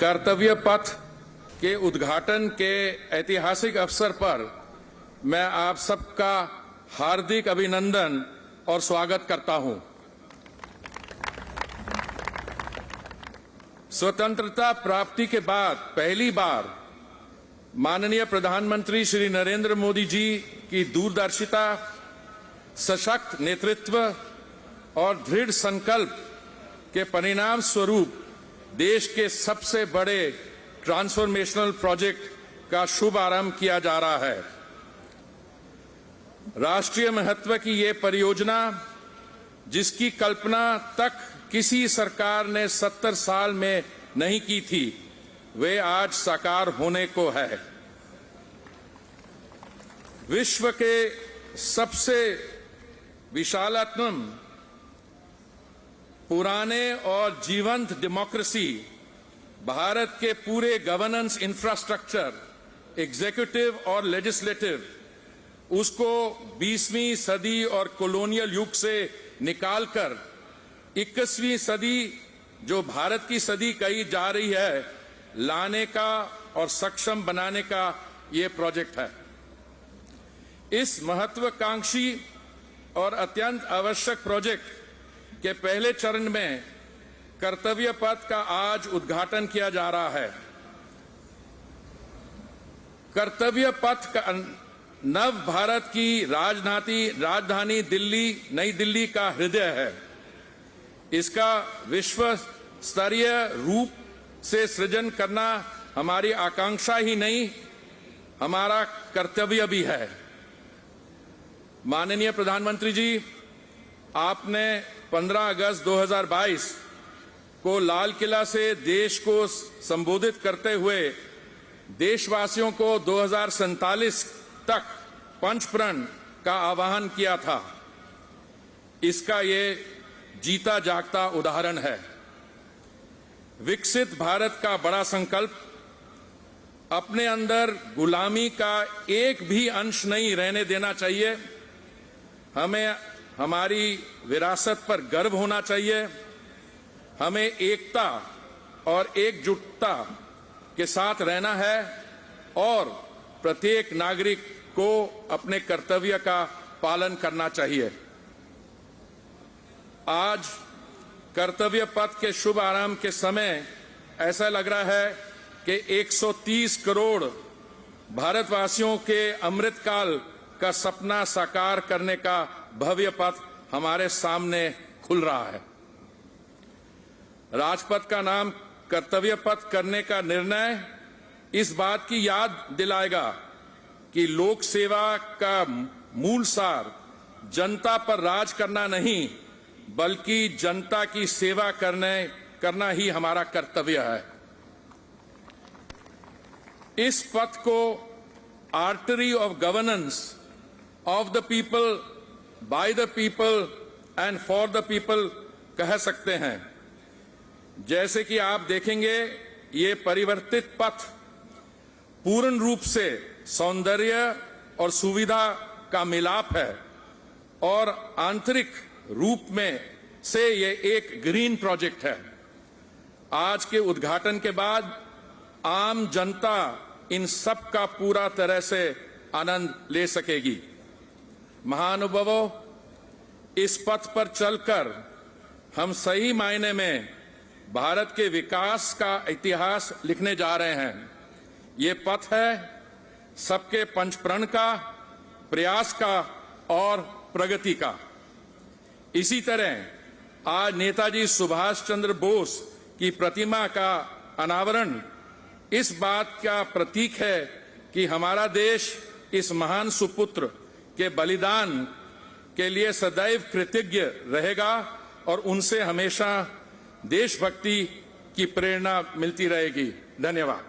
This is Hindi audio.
कर्तव्य पथ के उद्घाटन के ऐतिहासिक अवसर पर मैं आप सबका हार्दिक अभिनंदन और स्वागत करता हूं। स्वतंत्रता प्राप्ति के बाद पहली बार माननीय प्रधानमंत्री श्री नरेंद्र मोदी जी की दूरदर्शिता, सशक्त नेतृत्व और दृढ़ संकल्प के परिणाम स्वरूप देश के सबसे बड़े ट्रांसफॉर्मेशनल प्रोजेक्ट का शुभ आरंभ किया जा रहा है। राष्ट्रीय महत्व की ये परियोजना, जिसकी कल्पना तक किसी सरकार ने 70 साल में नहीं की थी, वे आज साकार होने को है। विश्व के सबसे विशालतम, पुराने और जीवंत डेमोक्रेसी, भारत के पूरे गवर्नेंस इंफ्रास्ट्रक्चर, एग्जीक्यूटिव और लेजिस्लेटिव, उसको 20वीं सदी और कॉलोनियल युग से निकालकर 21वीं सदी, जो भारत की सदी कही जा रही है, लाने का और सक्षम बनाने का ये प्रोजेक्ट है। इस महत्वाकांक्षी और अत्यंत आवश्यक प्रोजेक्ट के पहले चरण में कर्तव्य पथ का आज उद्घाटन किया जा रहा है। कर्तव्य पथ का नव भारत की राजधानी दिल्ली, नई दिल्ली का हृदय है। इसका विश्व स्तरीय रूप से सृजन करना हमारी आकांक्षा ही नहीं, हमारा कर्तव्य भी है। माननीय प्रधानमंत्री जी, आपने 15 अगस्त 2022 को लाल किला से देश को संबोधित करते हुए देशवासियों को 2047 तक पंचप्रण का आह्वान किया था। इसका ये जीता जागता उदाहरण है। विकसित भारत का बड़ा संकल्प अपने अंदर गुलामी का एक भी अंश नहीं रहने देना चाहिए। हमें हमारी विरासत पर गर्व होना चाहिए। हमें एकता और एकजुटता के साथ रहना है और प्रत्येक नागरिक को अपने कर्तव्य का पालन करना चाहिए। आज कर्तव्य पथ के शुभ आरंभ के समय ऐसा लग रहा है कि 130 करोड़ भारतवासियों के अमृतकाल का सपना साकार करने का भव्य पथ हमारे सामने खुल रहा है। राजपथ का नाम कर्तव्य पथ करने का निर्णय इस बात की याद दिलाएगा कि लोक सेवा का मूल सार जनता पर राज करना नहीं, बल्कि जनता की सेवा करना ही हमारा कर्तव्य है। इस पथ को artery of governance of the people, by the people and for the people कह सकते हैं। जैसे कि आप देखेंगे, ये परिवर्तित पथ पूर्ण रूप से सौंदर्य और सुविधा का मिलाप है और आंतरिक रूप में से ये एक ग्रीन प्रोजेक्ट है। आज के उद्घाटन के बाद आम जनता इन सब का पूरा तरह से आनंद ले सकेगी। महानुभावों, इस पथ पर चलकर हम सही मायने में भारत के विकास का इतिहास लिखने जा रहे हैं। ये पथ है सबके पंचप्रण का, प्रयास का और प्रगति का। इसी तरह आज नेताजी सुभाष चंद्र बोस की प्रतिमा का अनावरण इस बात का प्रतीक है कि हमारा देश इस महान सुपुत्र के बलिदान के लिए सदैव कृतज्ञ रहेगा और उनसे हमेशा देशभक्ति की प्रेरणा मिलती रहेगी। धन्यवाद।